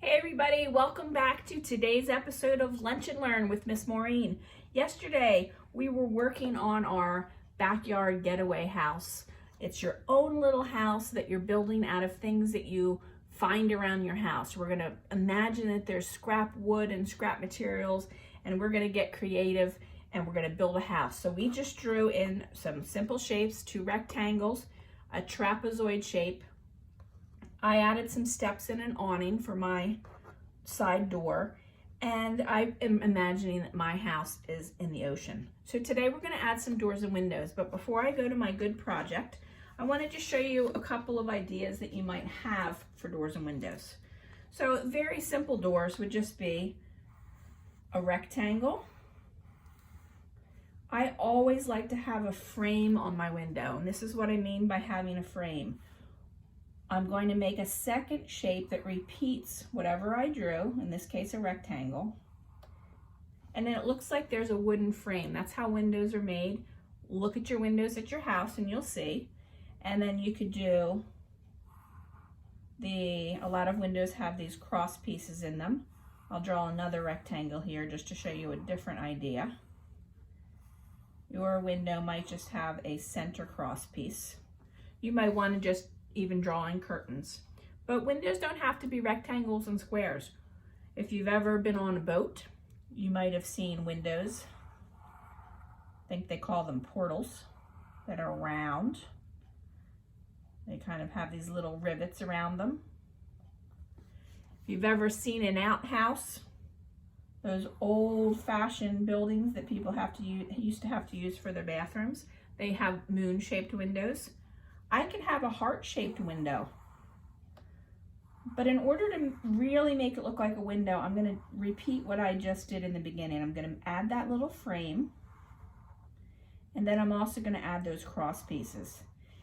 Hey everybody, welcome back to today's episode of Lunch and Learn with Miss Maureen. Yesterday, we were working on our backyard getaway house. It's your own little house that you're building out of things that you find around your house. We're gonna imagine that there's scrap wood and scrap materials, and we're gonna get creative and we're gonna build a house. So we just drew in some simple shapes, 2 rectangles, a trapezoid shape. I added some steps and an awning for my side door, and I am imagining that my house is in the ocean. So today we're going to add some doors and windows, but before I go to my good project, I wanted to show you a couple of ideas that you might have for doors and windows. So very simple doors would just be a rectangle. I always like to have a frame on my window, and this is what I mean by having a frame. I'm going to make a second shape that repeats whatever I drew, in this case a rectangle, and then it looks like there's a wooden frame. That's how windows are made. Look at your windows at your house and you'll see. And then you could do a lot of windows have these cross pieces in them. I'll draw another rectangle here just to show you a different idea. Your window might just have a center cross piece. You might want to just even drawing curtains. But windows don't have to be rectangles and squares. If you've ever been on a boat, you might have seen windows. I think they call them portals, that are round. They kind of have these little rivets around them. If you've ever seen an outhouse, those old-fashioned buildings that people used to have to use for their bathrooms, they have moon-shaped windows. I can have a heart-shaped window, but in order to really make it look like a window, I'm going to repeat what I just did in the beginning. I'm going to add that little frame, and then I'm also going to add those cross pieces.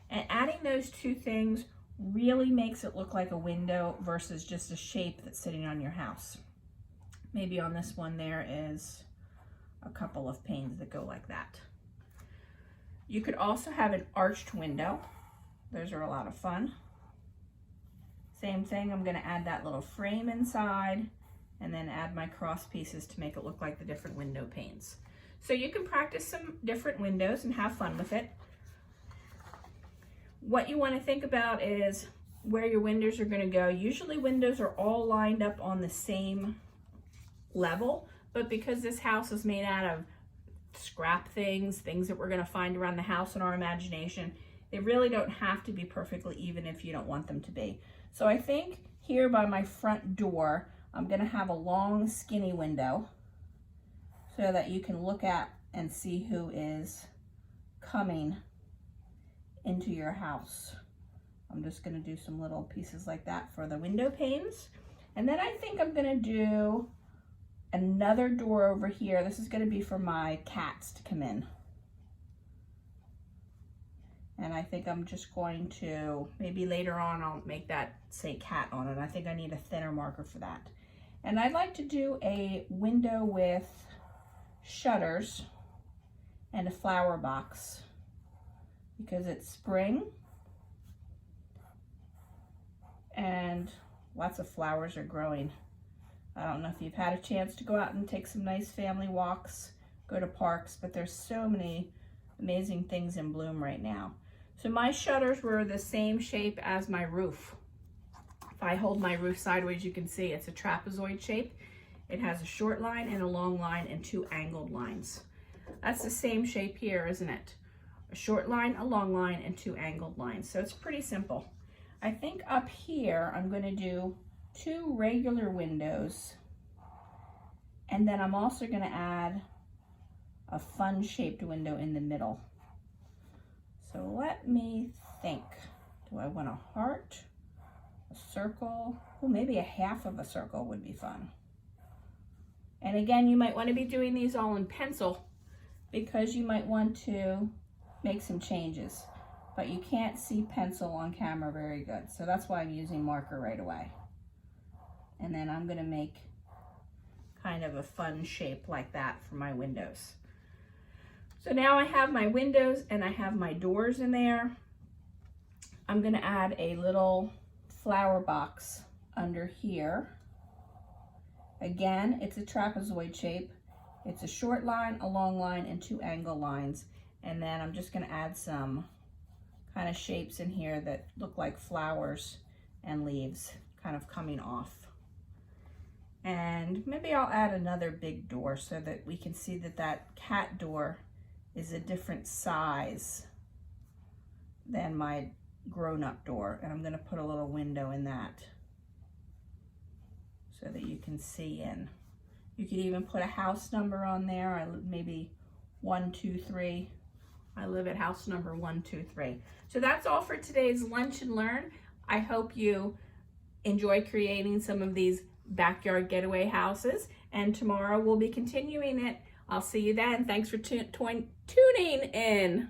And adding those two things really makes it look like a window versus just a shape that's sitting on your house. Maybe on this one there is a couple of panes that go like that. You could also have an arched window. Those are a lot of fun. Same thing, I'm going to add that little frame inside and then add my cross pieces to make it look like the different window panes. So you can practice some different windows and have fun with it. What you want to think about is where your windows are going to go. Usually windows are all lined up on the same level, but because this house is made out of scrap things that we're going to find around the house in our imagination, they really don't have to be perfectly even if you don't want them to be. So I think here by my front door, I'm going to have a long skinny window so that you can look at and see who is coming into your house. I'm just going to do some little pieces like that for the window panes. And then I think I'm going to do another door over here. This is going to be for my cats to come in. And I think I'm just going to, maybe later on I'll make that say cat on it. I think I need a thinner marker for that. And I'd like to do a window with shutters and a flower box because it's spring and lots of flowers are growing. I don't know if you've had a chance to go out and take some nice family walks, go to parks, but there's so many amazing things in bloom right now. So my shutters were the same shape as my roof. If I hold my roof sideways, you can see it's a trapezoid shape. It has a short line and a long line and 2 angled lines. That's the same shape here, isn't it? A short line, a long line, and 2 angled lines. So it's pretty simple. I think up here, I'm going to do 2 regular windows, and then I'm also going to add a fun shaped window in the middle. So let me think. Do I want a heart, a circle? Oh, maybe a half of a circle would be fun. And again, you might want to be doing these all in pencil because you might want to make some changes, but you can't see pencil on camera very good. So that's why I'm using marker right away. And then I'm going to make kind of a fun shape like that for my windows. So now I have my windows and I have my doors in there. I'm going to add a little flower box under here. Again, it's a trapezoid shape. It's a short line, a long line, and 2 angle lines. And then I'm just gonna add some kind of shapes in here that look like flowers and leaves kind of coming off. And maybe I'll add another big door so that we can see that that cat door is a different size than my grown-up door. And I'm gonna put a little window in that so that you can see in. You could even put a house number on there, maybe 123. I live at house number 123. So that's all for today's Lunch and Learn. I hope you enjoy creating some of these backyard getaway houses, and tomorrow we'll be continuing it. I'll see you then. Thanks for tuning in.